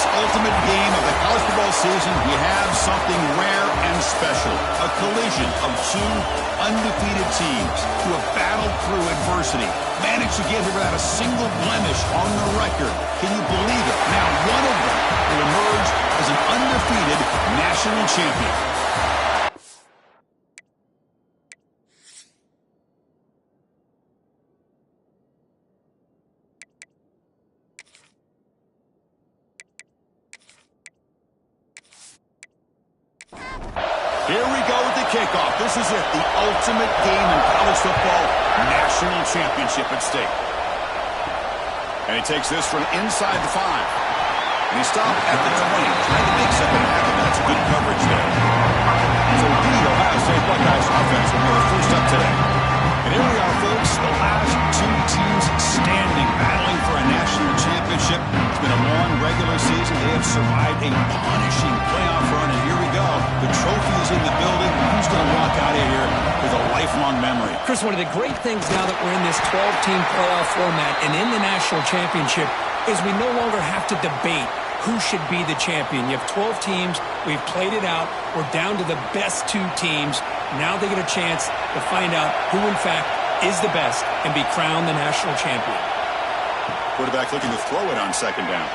this ultimate game of the college football season, we have something rare and special. A collision of two undefeated teams who have battled through adversity, managed to get here without a single blemish on the record. Can you believe it? Now one of them will emerge as an undefeated national champion. Here we go with the kickoff. This is it, the ultimate game in college football, national championship at stake. And he takes this from inside the 5. And he stopped at the 20, trying to make something happen. That's good coverage there. So the Ohio State Buckeyes offense will be the first up today. And here we are, folks, the last two teams standing, battling for a national championship. It's been a long regular season. They have survived a punishing playoff run, and here we go. The trophy is in the building. Who's going to walk out of here with a lifelong memory? Chris, one of the great things now that we're in this 12-team playoff format and in the national championship is we no longer have to debate who should be the champion. You have 12 teams. We've played it out. We're down to the best 2 teams. Now they get a chance to find out who, in fact, is the best and be crowned the national champion. Quarterback looking to throw it on second down.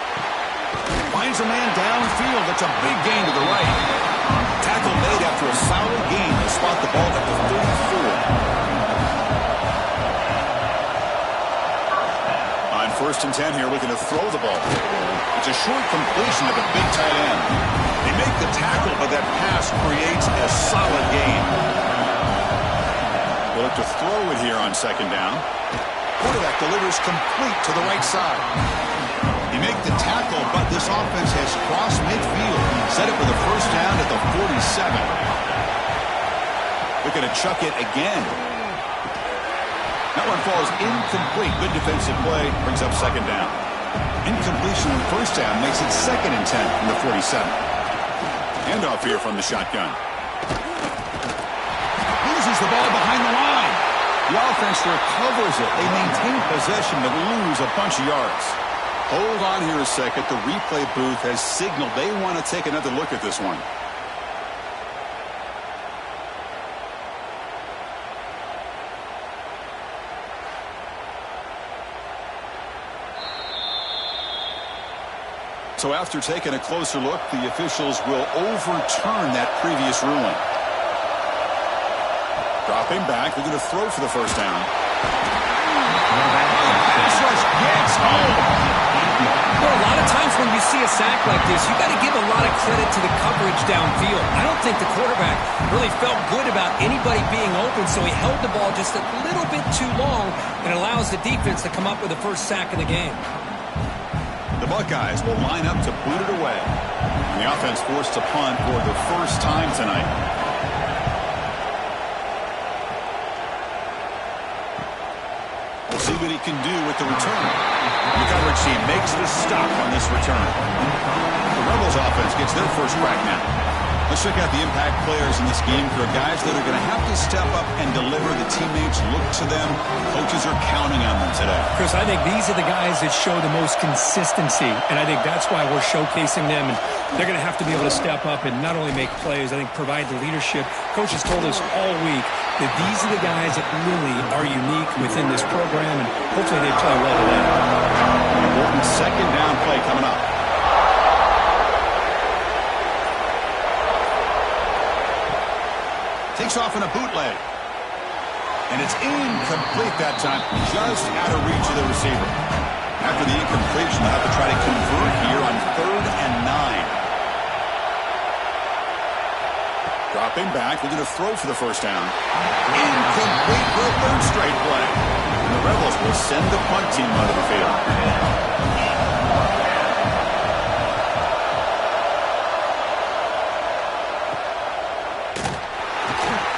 Finds a man downfield. That's a big gain to the right. Tackle made after a solid gain to spot the ball at the 34. On first and 10 here, looking to throw the ball. It's a short completion of a big tight end. They make the tackle, but that pass creates a solid gain. They look to throw it here on second down. Quarterback delivers complete to the right side. They make the tackle, but this offense has crossed midfield. Set it for the first down at the 47. They're going to chuck it again. That one falls incomplete. Good defensive play. Brings up second down. Incompletion on first down makes it 2nd and 10 from the 47. Handoff here from the shotgun. Loses the ball behind the line. The offense recovers it. They maintain possession but lose a bunch of yards. Hold on here a second. The replay booth has signaled they want to take another look at this one. So after taking a closer look, the officials will overturn that previous ruling. Dropping back, they're going to throw for the first down. Pass rush gets home. Well, a lot of times when you see a sack like this, you got to give a lot of credit to the coverage downfield. I don't think the quarterback really felt good about anybody being open, so he held the ball just a little bit too long and allows the defense to come up with the first sack of the game. The Buckeyes will line up to boot it away. And the offense forced to punt for the first time tonight. We'll see what he can do with the return. The coverage team makes the stop on this return. The Rebels offense gets their first crack now. Let's check out the impact players in this game. There are guys that are going to have to step up and deliver. The teammates look to them. Coaches are counting on them today. Chris, I think these are the guys that show the most consistency, and I think that's why we're showcasing them. And they're going to have to be able to step up and not only make plays, I think provide the leadership. Coaches told us all week that these are the guys that really are unique within this program, and hopefully they play well today. Important second down play coming up. Takes off in a bootleg. And it's incomplete that time, just out of reach of the receiver. After the incompletion, they'll have to try to convert here on 3rd and 9. Dropping back, we're going to throw for the first down. Incomplete for a 3rd straight play. And the Rebels will send the punt team out of the field.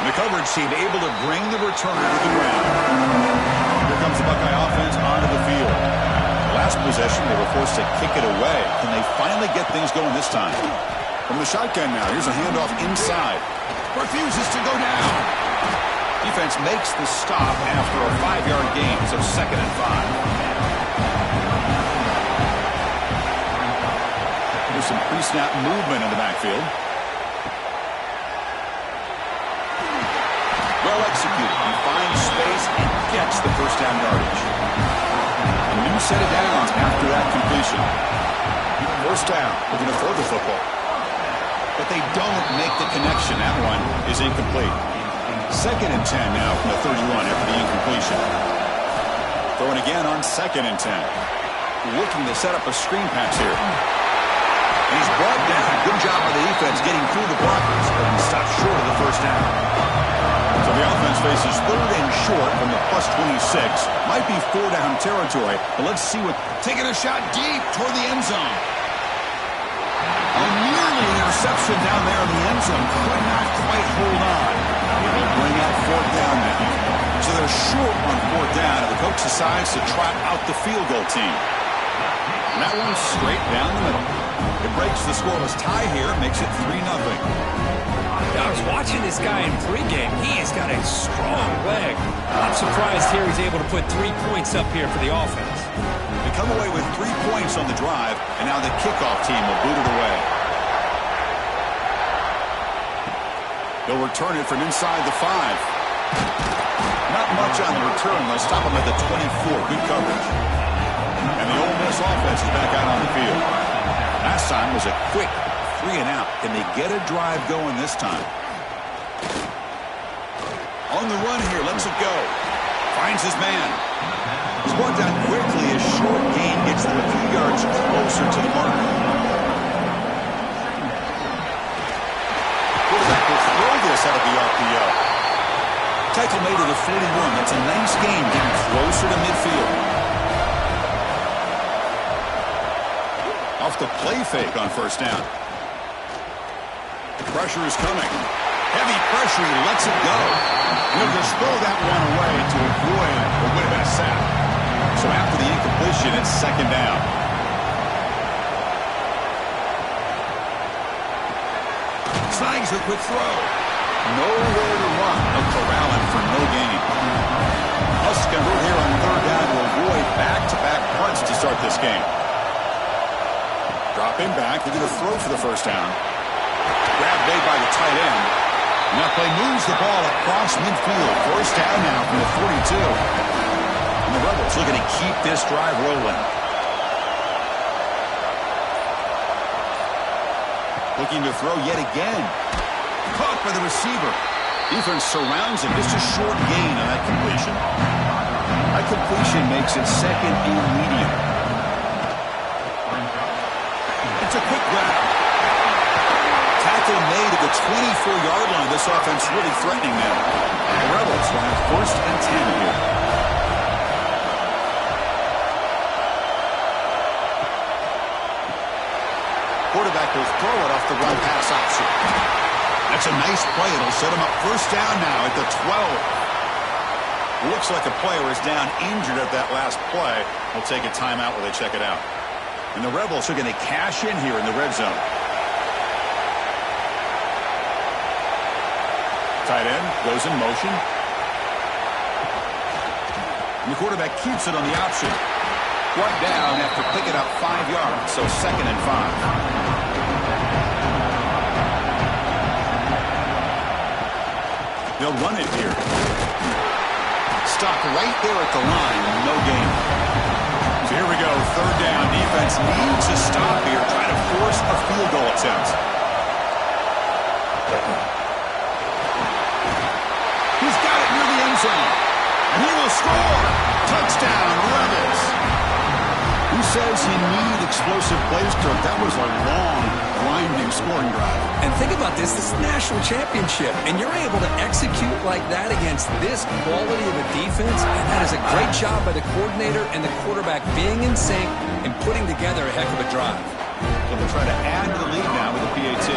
The coverage team able to bring the returner to the ground. Here comes the Buckeye offense onto the field. Last possession, they were forced to kick it away. Can they finally get things going this time? From the shotgun now, here's a handoff inside. Refuses to go down. Defense makes the stop after a 5-yard gain, so 2nd and 5. pre-snap movement in the backfield. Well executed. He finds space and gets the first down yardage. A new set of downs after that completion. First down. Looking to throw the football. But they don't make the connection. That one is incomplete. 2nd and 10 now from the 31 after the incompletion. Throwing again on 2nd and 10. Looking to set up a screen pass here. And he's brought down. Good job by the defense getting through the blockers, but he stopped short of the first down. So the offense faces 3rd and short from the plus 26. Might be 4-down territory, but let's see what... Taking a shot deep toward the end zone. Nearly an interception down there in the end zone. Could not quite hold on. They'll bring out 4th down now. So they're short on 4th down, and the coach decides to trot out the field goal team. And that one's straight down the middle. It breaks the scoreless tie here, makes it 3-0. I was watching this guy in pregame. He has got a strong leg. I'm surprised here he's able to put 3 points up here for the offense. They come away with 3 points on the drive, and now the kickoff team will boot it away. They'll return it from inside the 5. Not much on the return. They'll stop him at the 24. Good coverage. And the Ole Miss offense is back out on the field. Last time was a quick 3 and out. Can they get a drive going this time? On the run here. Lets it go. Finds his man. He's brought down quickly. His short gain gets them a few yards closer to the mark. Quarterback will throw this out of the RPO. Tackle made at the 41. That's a nice gain, getting closer to midfield. Off the play fake on first down. Pressure is coming. Heavy pressure. He lets it go. He'll just throw that one away to avoid what would have been a sack. So after the incompletion, it's 2nd down. Snags a quick throw. Nowhere to run. They'll corral him for no gain. Must convert here on 3rd down to avoid back-to-back punts to start this game. Drop him back. They're going to throw for the first down. Grab made by the tight end. And that play moves the ball across midfield. First down now from the 42. And the Rebels looking to keep this drive rolling. Looking to throw yet again. Caught by the receiver. Defense surrounds him. Just a short gain on that completion. That completion makes it 2nd and medium. It's a quick grab. Tackle made at the 24-yard line. This offense really threatening them. The Rebels will have 1st and 10 here. Quarterback will throw it off the run pass option. That's a nice play. It'll set him up 1st down now at the 12. Looks like a player is down injured at that last play. We'll take a timeout while they check it out. And the Rebels are going to cash in here in the red zone. Tight end goes in motion. And the quarterback keeps it on the option. Brought down after picking up 5 yards, so 2nd and 5. They'll run it here. Stop right there at the line. No gain. So here we go. 3rd down. Defense needs to stop here. Try to force a field goal attempt. He's got it near the end zone. And he will score. Touchdown, Rebels. Who says you need explosive plays, Kirk? That was a long, grinding scoring drive. And think about this. This is a national championship, and you're able to execute like that against this quality of a defense. And that is a great job by the coordinator and the quarterback being in sync and putting together a heck of a drive. So they'll try to add to the lead now with the PAT.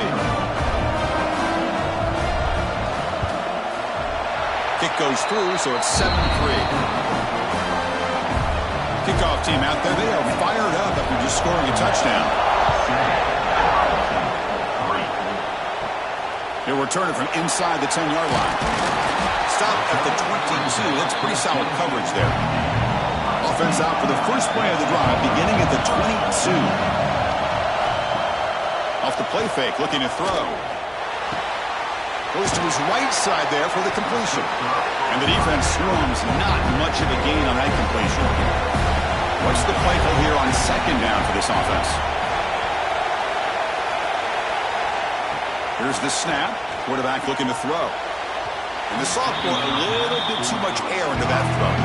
Kick goes through, so it's 7-3. Kickoff team out there. They are fired up after just scoring a touchdown. He'll return it from inside the 10-yard line. Stop at the 22. That's pretty solid coverage there. Offense out for the first play of the drive, beginning at the 22. Off the play fake, looking to throw. Goes to his right side there for the completion. And the defense swarms not much of a gain on that completion. What's the play call here on second down for this offense? Here's the snap. Quarterback looking to throw. And the sophomore, a little bit too much air into that throw.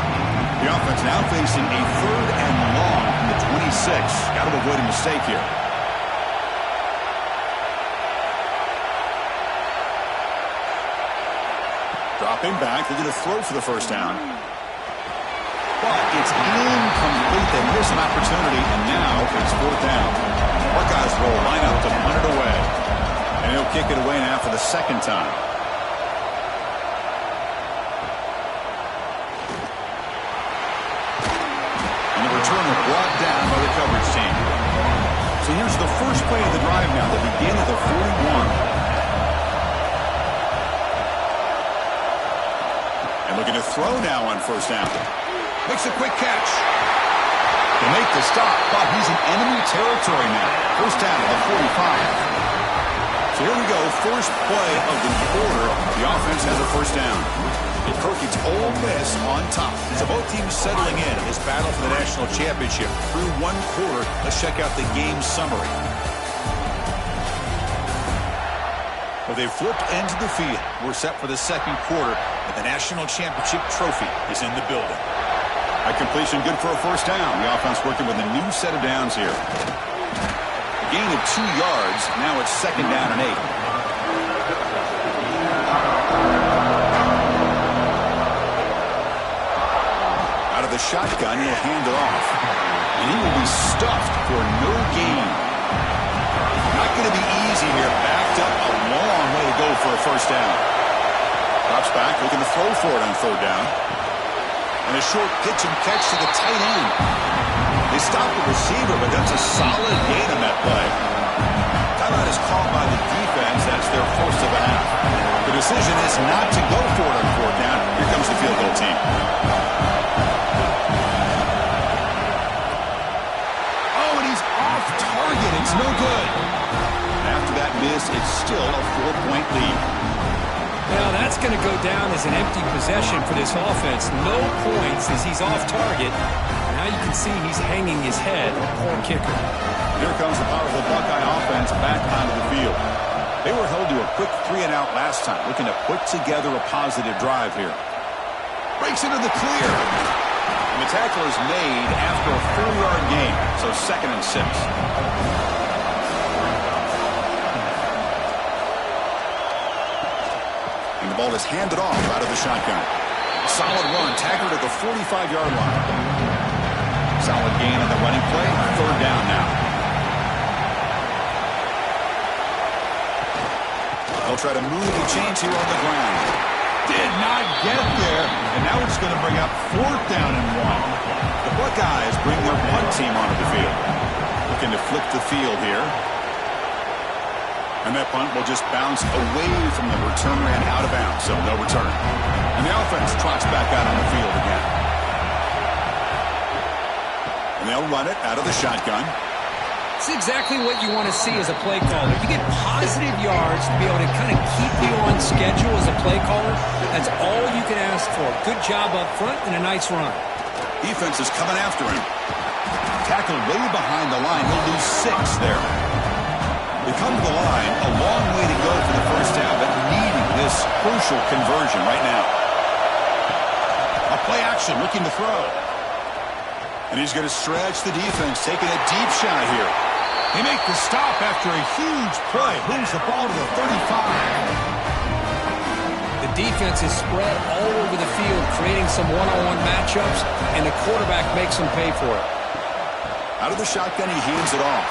The offense now facing a 3rd and long from the 26. Got to avoid a mistake here. Dropping back, looking to throw for the first down. But it's incomplete. They miss an opportunity, and now it's 4th down. Buckeyes roll line up to punt it away. And he'll kick it away now for the second time. And the returner brought down by the coverage team. So here's the first play of the drive now, the begin of the 41. And looking to throw now on first down. Makes a quick catch. To make the stop, but he's in enemy territory now. First down at the 45. So here we go, first play of the quarter. The offense has a first down. And Kirk, it's Ole Miss on top. So both teams settling in this battle for the national championship. Through one quarter, let's check out the game summary. Well, they've flipped into the field. We're set for the second quarter, and the national championship trophy is in the building. A completion good for a first down. The offense working with a new set of downs here. A gain of 2 yards. Now it's second down and 8. Out of the shotgun, he'll hand it off. And he will be stuffed for no gain. Not going to be easy here. Backed up a long way to go for a first down. Drops back, looking to throw for it on 3rd down. And a short pitch and catch to the tight end. They stop the receiver, but that's a solid gain on that play. Timeout is called by the defense. That's their first of the half. The decision is not to go for it on 4th down. Here comes the field goal team. Oh, and he's off target. It's no good. After that miss, it's still a 4-point lead. Now that's going to go down as an empty possession for this offense. No points as he's off target. Now you can see he's hanging his head. Poor kicker. Here comes the powerful Buckeye offense back onto the field. They were held to a quick 3-and-out last time, looking to put together a positive drive here. Breaks into the clear. And the tackle is made after a 4-yard gain, so 2nd and 6. And the ball is handed off out of the shotgun. Solid run, tackled at the 45-yard line. Solid gain on the running play. 3rd down now. They'll try to move the chains here on the ground. Did not get there, and now it's going to bring up 4th down and 1. The Buckeyes bring their punt team onto the field. Looking to flip the field here. And that punt will just bounce away from the returner and out of bounds, so no return. And the offense trots back out on the field again. And they'll run it out of the shotgun. It's exactly what you want to see as a play caller. You get positive yards to be able to kind of keep you on schedule as a play caller. That's all you can ask for. Good job up front and a nice run. Defense is coming after him. Tackled way behind the line. He'll lose 6 there. They come to the line, a long way to go for the first down, but needing this crucial conversion right now. A play action, looking to throw. And he's going to stretch the defense, taking a deep shot here. They make the stop after a huge play. Moves the ball to the 35. The defense is spread all over the field, creating some one-on-one matchups, and the quarterback makes them pay for it. Out of the shotgun, he hands it off.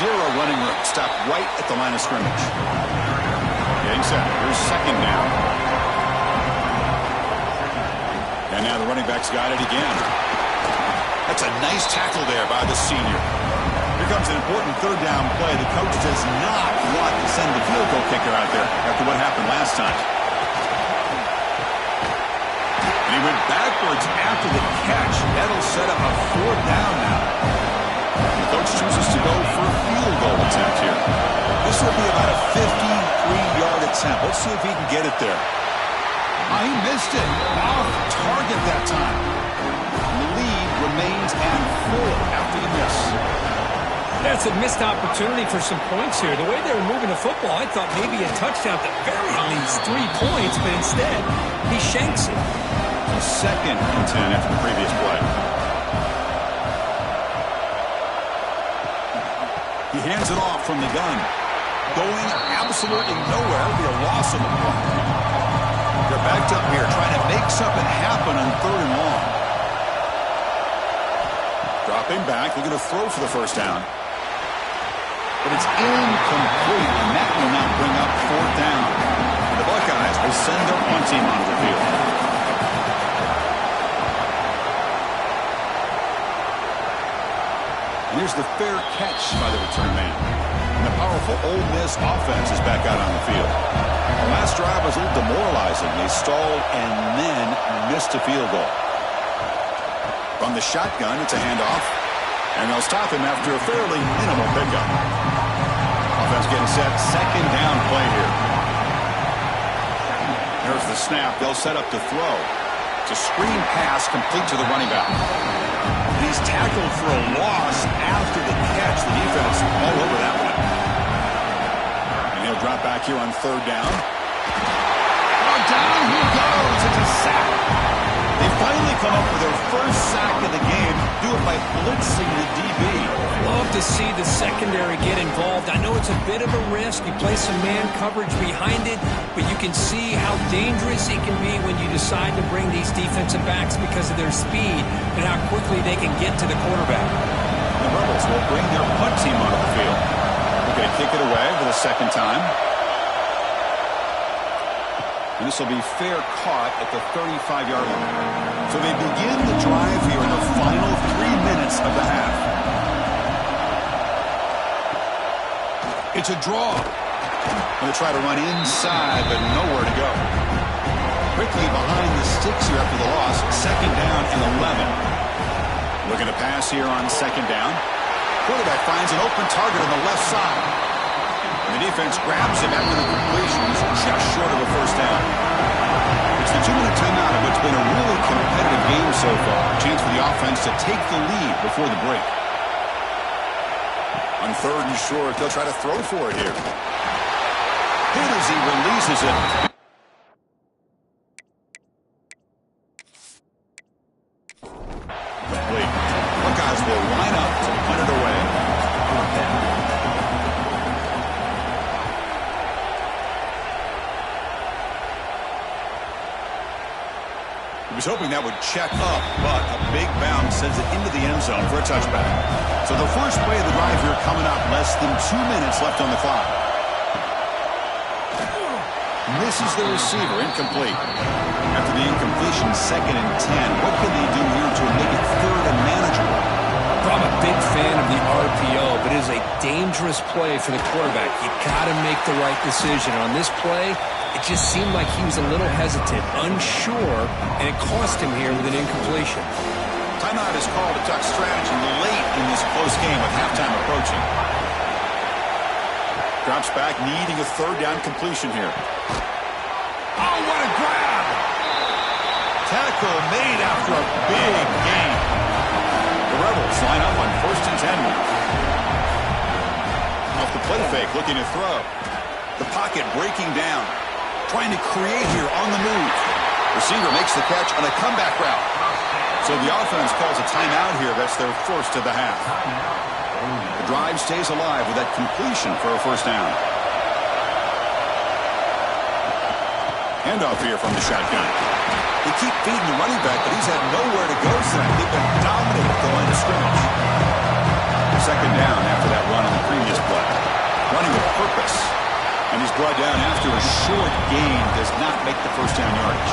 0 running room. Stopped right at the line of scrimmage. Getting set. Here's 2nd down. And now the running back's got it again. That's a nice tackle there by the senior. Here comes an important 3rd down play. The coach does not want to send the field goal kicker out there after what happened last time. And he went backwards after the catch. That'll set up a 4th down now. The coach chooses to go for a field goal it there. Oh, he missed it. Off target that time. The lead remains at 4 after the miss. That's a missed opportunity for some points here. The way they were moving the football, I thought maybe a touchdown at the very least 3 points, but instead, he shanks it. A 2nd and 10 after the previous play. He hands it off from the gun. Going absolutely nowhere. It'll be a loss of the ball. They're backed up here, trying to make something happen on 3rd and long. Dropping back, looking to throw for the first down. But it's incomplete, and that will not bring up 4th down. The Buckeyes will send their punt team onto the field. And here's the fair catch by the return man. And the powerful Ole Miss offense is back out on the field. The last drive was a little demoralizing. They stalled and then missed a field goal. From the shotgun, it's a handoff. And they'll stop him after a fairly minimal pickup. Offense getting set. 2nd down play here. There's the snap. They'll set up to throw. It's a screen pass complete to the running back. He's tackled for a loss after the catch. The defense all over that one. And he'll drop back here on 3rd down. Oh, down he goes. It's a sack. They finally come up with their first sack of the game. Do it by blitzing the DB. Love to see the secondary get involved. I know it's a bit of a risk. You play some man coverage behind it, but you can see how dangerous it can be when you decide to bring these defensive backs because of their speed and how quickly they can get to the quarterback. The Rebels will bring their punt team onto the field. They're going to kick it away for the 2nd time. And this will be fair caught at the 35-yard line. So they begin the drive here in the final 3 minutes of the half. It's a draw. Going to try to run inside, but nowhere to go. Quickly behind the sticks here after the loss. 2nd down and 11. Looking to pass here on 2nd down. Quarterback finds an open target on the left side. And the defense grabs him after the completion. He's just short of a 1st down. It's the 2-minute timeout of what's been a really competitive game so far. A chance for the offense to take the lead before the break. On 3rd and short, they'll try to throw for it here. Here as he releases it. Complete. Buckeyes will line up to punt it away. He was hoping that would check up, but a big bounce sends it into the end zone for a touchback. So the first play of the drive here coming up, less than 2 minutes left on the clock. Misses the receiver, incomplete. After the incompletion, 2nd and 10. What can they do here to make it 3rd and manageable? I'm a big fan of the RPO, but it is a dangerous play for the quarterback. You got to make the right decision. On this play, it just seemed like he was a little hesitant, unsure, and it cost him here with an incompletion. Timeout is called to talk strategy late in this close game with halftime approaching. Drops back, needing a 3rd down completion here. Oh, what a grab! Tackle made after a big gain. The Rebels line up on 1st and 10 now. Off the play fake, looking to throw. The pocket breaking down. Trying to create here on the move. Receiver makes the catch on a comeback route. So the offense calls a timeout here. That's their 1st of the half. The drive stays alive with that completion for a 1st down. Handoff here from the shotgun. They keep feeding the running back, but he's had nowhere to go tonight. They've been dominant at the line of scrimmage. 2nd down after that run on the previous play. Running with purpose. And he's brought down after a short gain. Does not make the 1st down yardage.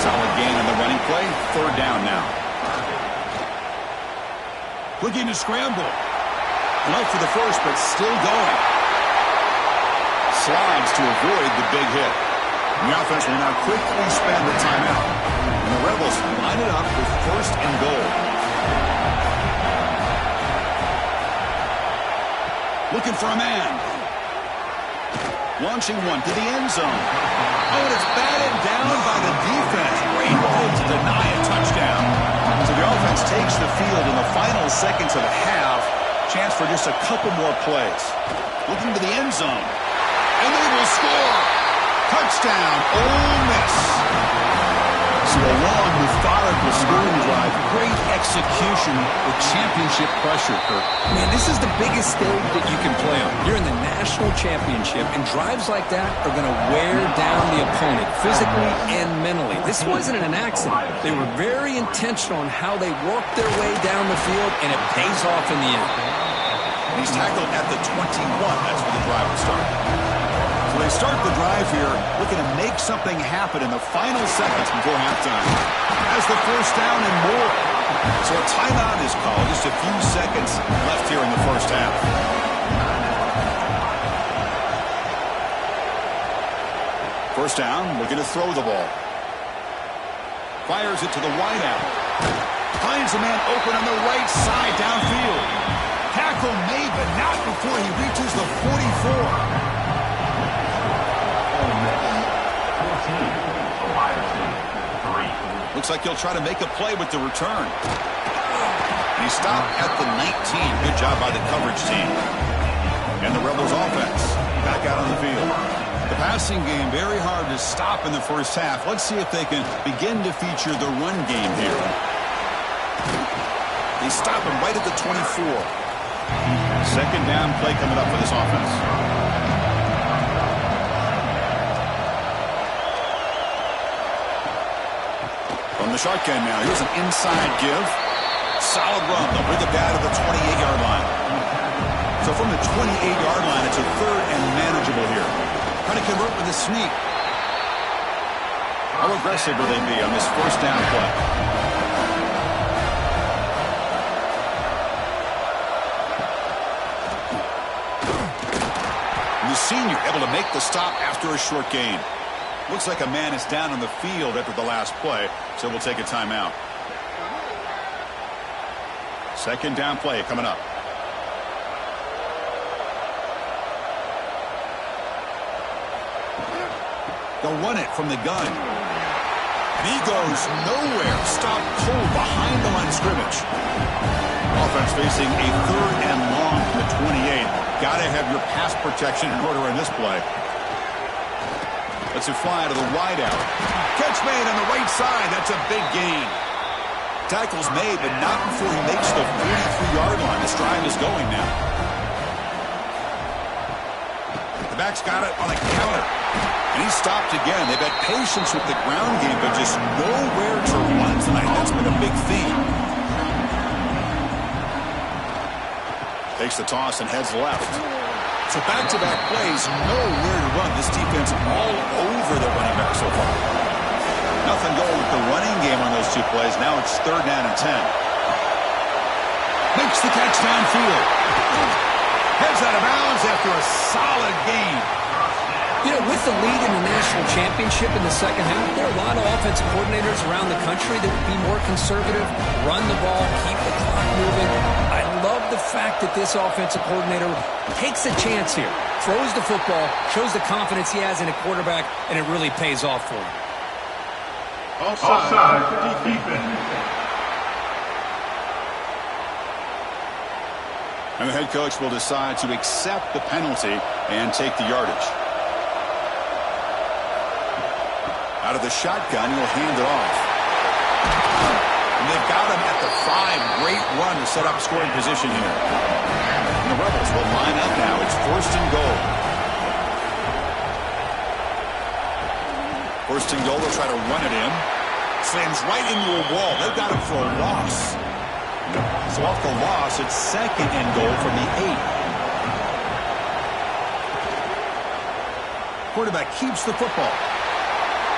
Solid gain on the running play. 3rd down now. Looking to scramble. Enough for the 1st, but still going. Slides to avoid the big hit. The offense will now quickly spend the timeout. And the Rebels line it up with 1st and goal. Looking for a man. Launching one to the end zone. Oh, and it's batted down by the defense. Great move to deny a touchdown. So the offense takes the field in the final seconds of the half. Chance for just a couple more plays. Looking to the end zone. And they will score. Touchdown, Ole Miss. So a long, methodical scoring drive. Great execution with championship pressure, Kurt. Man, this is the biggest stage that you can play on. You're in the national championship, and drives like that are going to wear down the opponent physically and mentally. This wasn't an accident. They were very intentional on how they worked their way down the field, and it pays off in the end. He's tackled at the 21. That's where the drive will start. So they start the drive here looking to make something happen in the final seconds before halftime. Has the first down and more. So a timeout is called. Just a few seconds left here in the first half. First down, looking to throw the ball. Fires it to the wideout. Finds a man open on the right side downfield. Tackle made, but not before he reaches the 44. Looks like he'll try to make a play with the return. He stopped at the 19. Good job by the coverage team. And the Rebels offense back out on the field. The passing game very hard to stop in the first half. Let's see if they can begin to feature the run game here. They stop him right at the 24. Second down play coming up for this offense. From the shotgun now, here's an inside give. Solid run. They'll bring it down to the 28-yard line. So from the 28-yard line, it's a third and manageable here. Trying to convert with a sneak. How aggressive will they be on this first down play? The senior able to make the stop after a short gain. Looks like a man is down on the field after the last play, so we'll take a timeout. Second down play coming up. They'll run it from the gun. And he goes nowhere. Stopped cold behind the line of scrimmage. Offense facing a third and long from the 28. Got to have your pass protection in order in this play. Let's it fly to the wideout. Catch made on the right side. That's a big gain. Tackle's made, but not before he makes the 43-yard line. This drive is going now. The back's got it on a counter. And he stopped again. They've had patience with the ground game, but just nowhere to run tonight. That's been a big theme. Takes the toss and heads left. So back-to-back plays, nowhere to run. This defense all over the running back so far. Nothing going with the running game on those two plays. Now it's third down and 10. Makes the catch downfield. Heads out of bounds after a solid gain. You know, with the lead in the national championship in the second half, there are a lot of offensive coordinators around the country that would be more conservative, run the ball, keep the clock moving. I love the fact that this offensive coordinator takes a chance here, throws the football, shows the confidence he has in a quarterback, and it really pays off for him. Offside, defense. And the head coach will decide to accept the penalty and take the yardage. Out of the shotgun, he'll hand it off. And they've got him at the 5. Great run to set up scoring position here. And the Rebels will line up now. It's first and goal. First and goal, they'll try to run it in. Slams right into a wall. They've got him for a loss. So off the loss, it's second and goal from the 8. Quarterback keeps the football.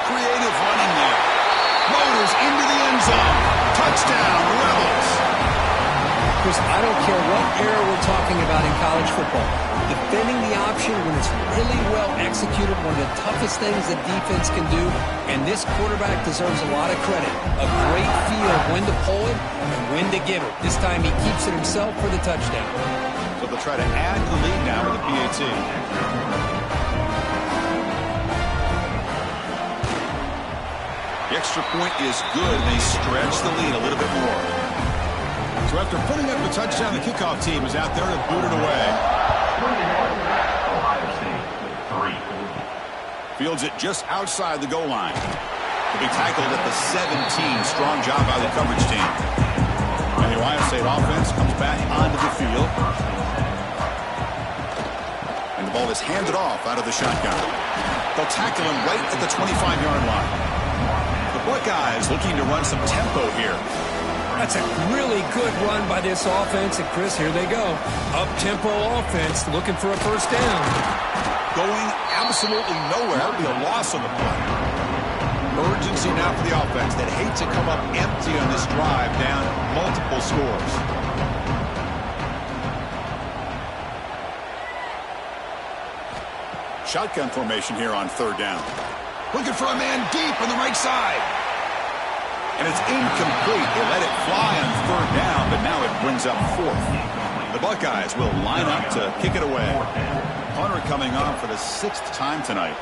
Creative running there. Motors into the end zone. Touchdown, Rebels. Chris, I don't care what era we're talking about in college football. Defending the option when it's really well executed, one of the toughest things that defense can do, and this quarterback deserves a lot of credit. A great feel of when to pull it and when to give it. This time he keeps it himself for the touchdown. So they'll try to add the lead now with the PAT. The extra point is good. They stretch the lead a little bit more. So after putting up the touchdown, the kickoff team is out there to boot it away. Fields it just outside the goal line. He'll be tackled at the 17. Strong job by the coverage team. And the Ohio State offense comes back onto the field. And the ball is handed off out of the shotgun. They'll tackle him right at the 25-yard line. The Buckeyes looking to run some tempo here. That's a really good run by this offense. And, Chris, here they go. Up-tempo offense looking for a first down. Going absolutely nowhere. That'll be a loss on the play. Urgency now for the offense that hate to come up empty on this drive down multiple scores. Shotgun formation here on third down. Looking for a man deep on the right side. And it's incomplete. They let it fly on third down, but now it brings up fourth. The Buckeyes will line up to kick it away. Punter coming on for the 6th time tonight.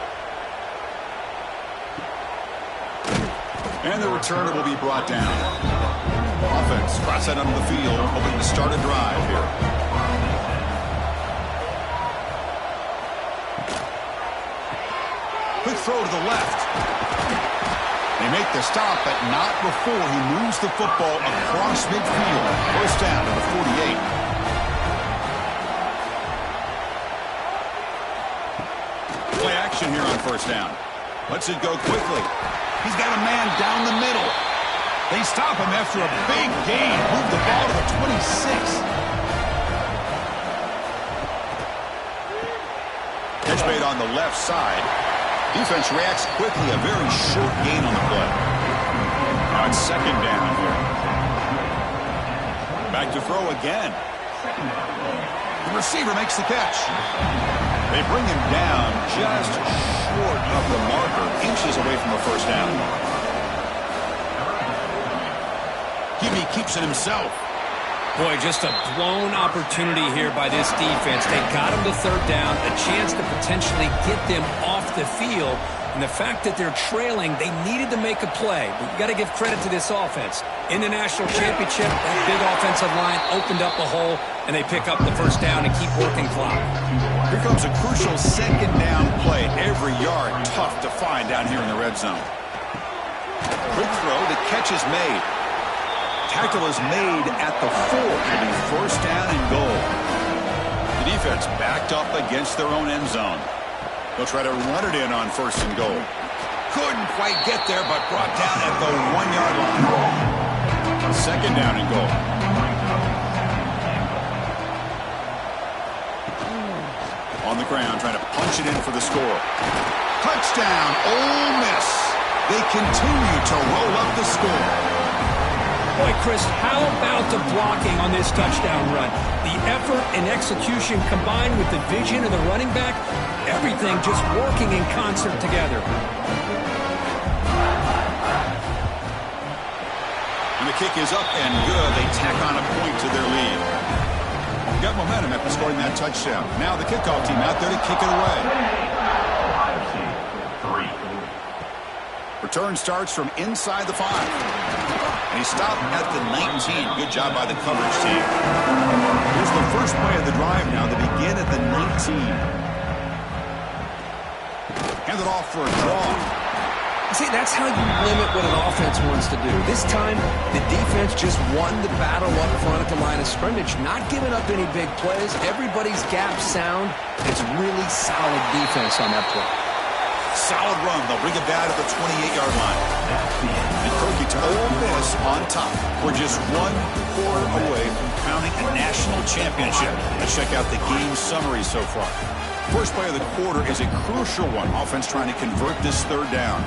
And the returner will be brought down. Offense cross that onto the field, hoping to start a drive here. Quick throw to the left. They make the stop, but not before he moves the football across midfield. First down to the 48. Play action here on first down. Lets it go quickly. He's got a man down the middle. They stop him after a big gain. Move the ball to the 26. Catch made on the left side. Defense reacts quickly. A very short gain on the play. Now it's second down here. Back to throw again. The receiver makes the catch. They bring him down just short of the marker, inches away from the first down. Gibby keeps it himself. Boy, just a blown opportunity here by this defense. They got him to third down, a chance to potentially get them off the field. And the fact that they're trailing, they needed to make a play. But you got to give credit to this offense. In the national championship, that big offensive line opened up a hole, and they pick up the first down and keep working clock. Here comes a crucial second down play. Every yard tough to find down here in the red zone. Quick throw, the catch is made. Tackle is made at the 4. It'll be first down and goal. The defense backed up against their own end zone. They'll try to run it in on first and goal. Couldn't quite get there, but brought down at the 1-yard line. Second down and goal. On the ground, trying to punch it in for the score. Touchdown, Ole Miss. They continue to roll up the score. Boy, Chris, how about the blocking on this touchdown run? The effort and execution combined with the vision of the running back, everything just working in concert together. And the kick is up and good. They tack on a point to their lead. Got momentum after scoring that touchdown. Now the kickoff team out there to kick it away. Return starts from inside the 5. And he stopped at the 19. Good job by the coverage team. Here's the first play of the drive now. They begin at the 19. Hand it off for a draw. See, that's how you limit what an offense wants to do. This time, the defense just won the battle up front at the line of scrimmage, not giving up any big plays. Everybody's gap sound. It's really solid defense on that play. Solid run. They'll bring it down at the 28-yard line. And Kirky to Ole Miss on top. We're just 1 quarter away from crowning a national championship. Let's check out the game summary so far. First play of the quarter is a crucial one. Offense trying to convert this third down.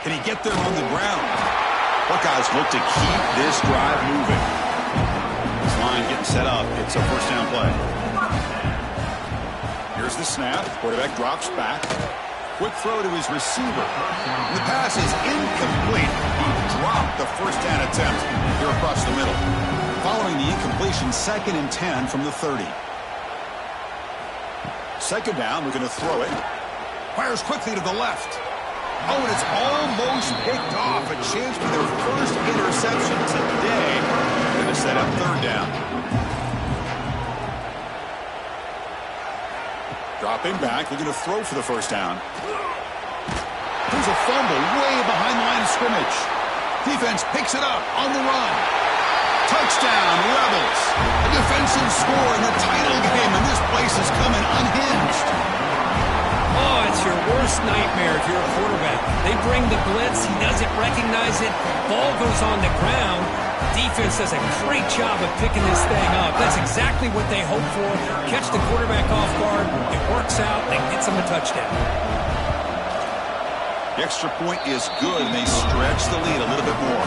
Can he get there on the ground? Buckeyes look to keep this drive moving. This line getting set up. It's a first down play. Here's the snap. Quarterback drops back. Quick throw to his receiver. And the pass is incomplete. He dropped the first down attempt here across the middle. Following the incompletion, 2nd and 10 from the 30. Second down, we're going to throw it. Fires quickly to the left. Oh, and it's almost picked off. A chance for their first interception today. Going to set up third down. Dropping back, looking to throw for the first down. There's a fumble way behind the line of scrimmage. Defense picks it up on the run. Touchdown, Rebels. A defensive score in the title game, and this place is coming unhinged. Oh, it's your worst nightmare if you're a quarterback. They bring the blitz. He doesn't recognize it. Ball goes on the ground. Defense does a great job of picking this thing up. That's exactly what they hope for. Catch the quarterback off guard. It works out. They gets them a touchdown. The extra point is good, and they stretch the lead a little bit more.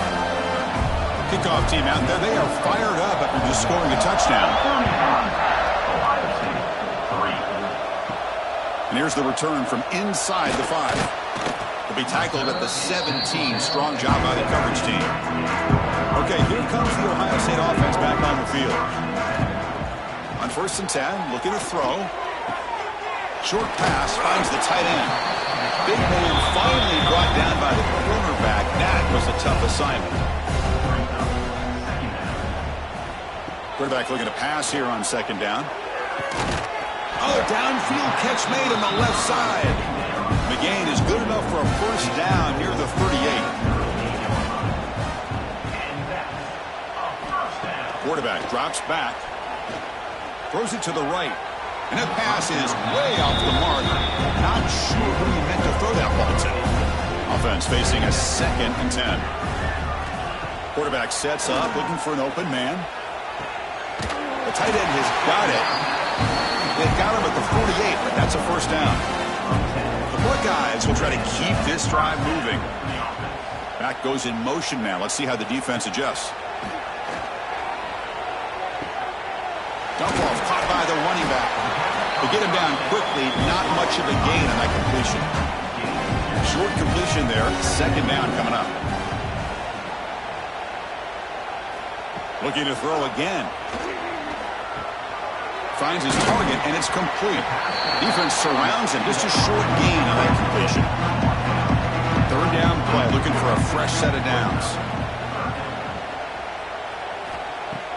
Kickoff team out there. They are fired up after just scoring a touchdown. And here's the return from inside the 5. Will be tackled at the 17. Strong job by the coverage team. Okay, here comes the Ohio State offense back on the field. On 1st and 10, looking to throw. Short pass finds the tight end. Big man finally brought down by the cornerback. That was a tough assignment. Quarterback looking to pass here on 2nd down. Oh, downfield catch made on the left side. The gain is good enough for a first down near the 38. Quarterback drops back. Throws it to the right. And that pass is way off the mark. Not sure who he meant to throw that ball to. Offense facing a 2nd and 10. Quarterback sets up, looking for an open man. The tight end has got it. They've got him at the 48, but that's a first down. The Buckeyes will try to keep this drive moving. Back goes in motion now. Let's see how the defense adjusts. Dump off caught by the running back. To get him down quickly, not much of a gain on that completion. Short completion there, 2nd down coming up. Looking to throw again. Finds his target, and it's complete. Defense surrounds him. Just a short gain on that completion. 3rd down play, looking for a fresh set of downs.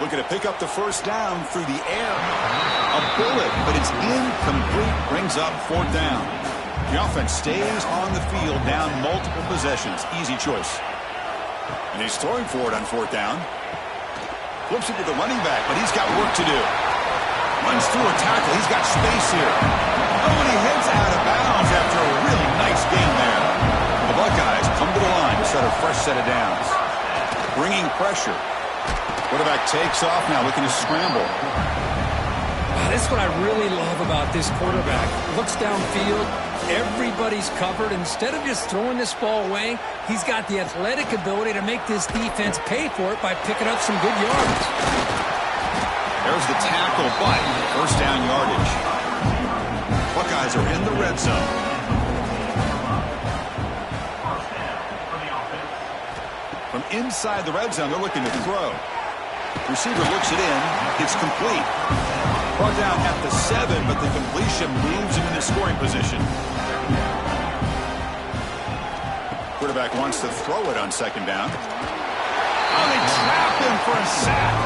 Looking to pick up the first down through the air. A bullet, but it's incomplete. Brings up 4th down. The offense stays on the field, down multiple possessions. Easy choice. And he's throwing for it on 4th down. Flips it to the running back, but he's got work to do. Runs through a tackle. He's got space here. Oh, and he heads out of bounds after a really nice gain there. The Buckeyes come to the line to set a fresh set of downs. Bringing pressure. Quarterback takes off now, looking to scramble. This is what I really love about this quarterback. Looks downfield. Everybody's covered. Instead of just throwing this ball away, he's got the athletic ability to make this defense pay for it by picking up some good yards. There's the tackle, but first down yardage. Buckeyes are in the red zone. From inside the red zone, they're looking to throw. Receiver looks it in. It's complete. Brought down at the 7, but the completion moves him into scoring position. Quarterback wants to throw it on 2nd down. Oh, they trapped him for a sack.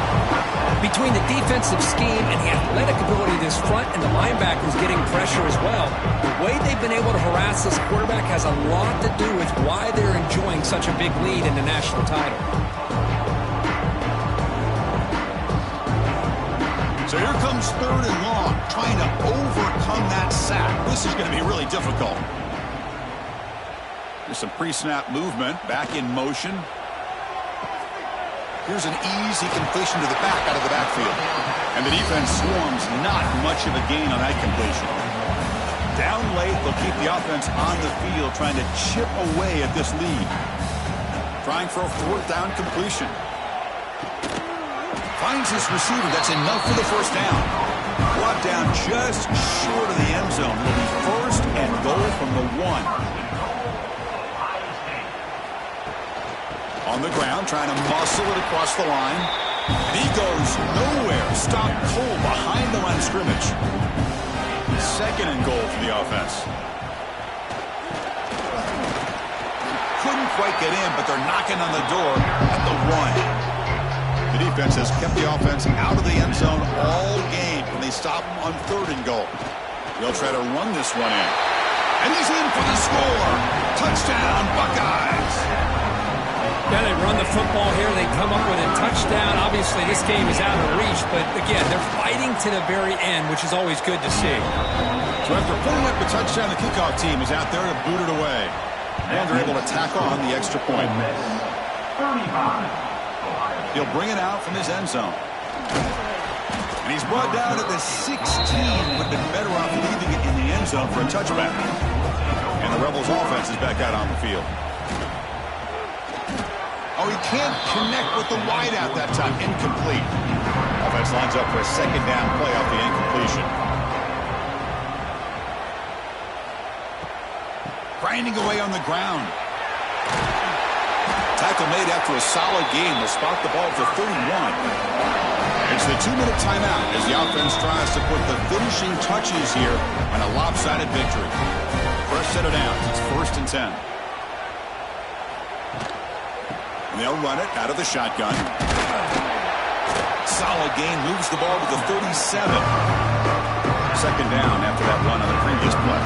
Between the defensive scheme and the athletic ability of this front and the linebackers getting pressure as well, the way they've been able to harass this quarterback has a lot to do with why they're enjoying such a big lead in the national title. So here comes 3rd and long, trying to overcome that sack. This is going to be really difficult. There's some pre-snap movement, back in motion. Here's an easy completion to the back out of the backfield. And the defense swarms, not much of a gain on that completion. Down late, they'll keep the offense on the field, trying to chip away at this lead. Trying for a 4th down completion. Finds his receiver. That's enough for the first down. Brought down just short of the end zone. Will be 1st and goal from the 1. On the ground, trying to muscle it across the line. And he goes nowhere. Stopped cold behind the line of scrimmage. 2nd and goal for the offense. quite get in, but they're knocking on the door at the 1. The defense has kept the offense out of the end zone all game, and they stop them on 3rd and goal. They'll try to run this one in. And he's in for the score. Touchdown, Buckeyes. Yeah, they run the football here. They come up with a touchdown. Obviously, this game is out of reach, but again, they're fighting to the very end, which is always good to see. So after putting up the touchdown, the kickoff team is out there to boot it away. And they're able to tack on the extra point. He'll bring it out from his end zone. And he's brought down at the 16. Would have been better off leaving it in the end zone for a touchback. And the Rebels offense is back out on the field. Oh, he can't connect with the wideout that time. Incomplete. Offense lines up for a 2nd down play off the incompletion. Grinding away on the ground. Tackle made after a solid game. They'll spot the ball for 31. It's the 2-minute timeout as the offense tries to put the finishing touches here on a lopsided victory. First set of downs. It's 1st and 10. And they'll run it out of the shotgun. Solid gain. Moves the ball to the 37. 2nd down after that run on the previous play.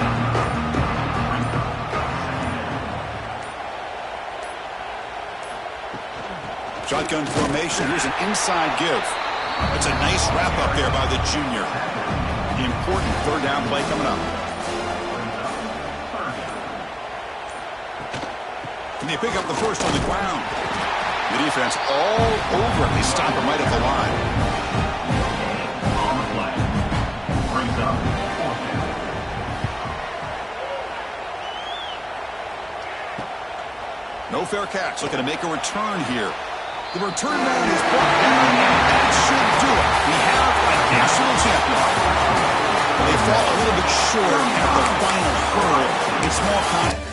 Shotgun formation. Here's an inside give. That's a nice wrap up there by the junior. The important 3rd down play coming up. And they pick up the first on the ground. The defense all over it. They stop him right at the line. No fair catch. Looking to make a return here. The return man is brought down, and that should do it. We have a national champion. They fall a little bit short at the final hurdle in small contact.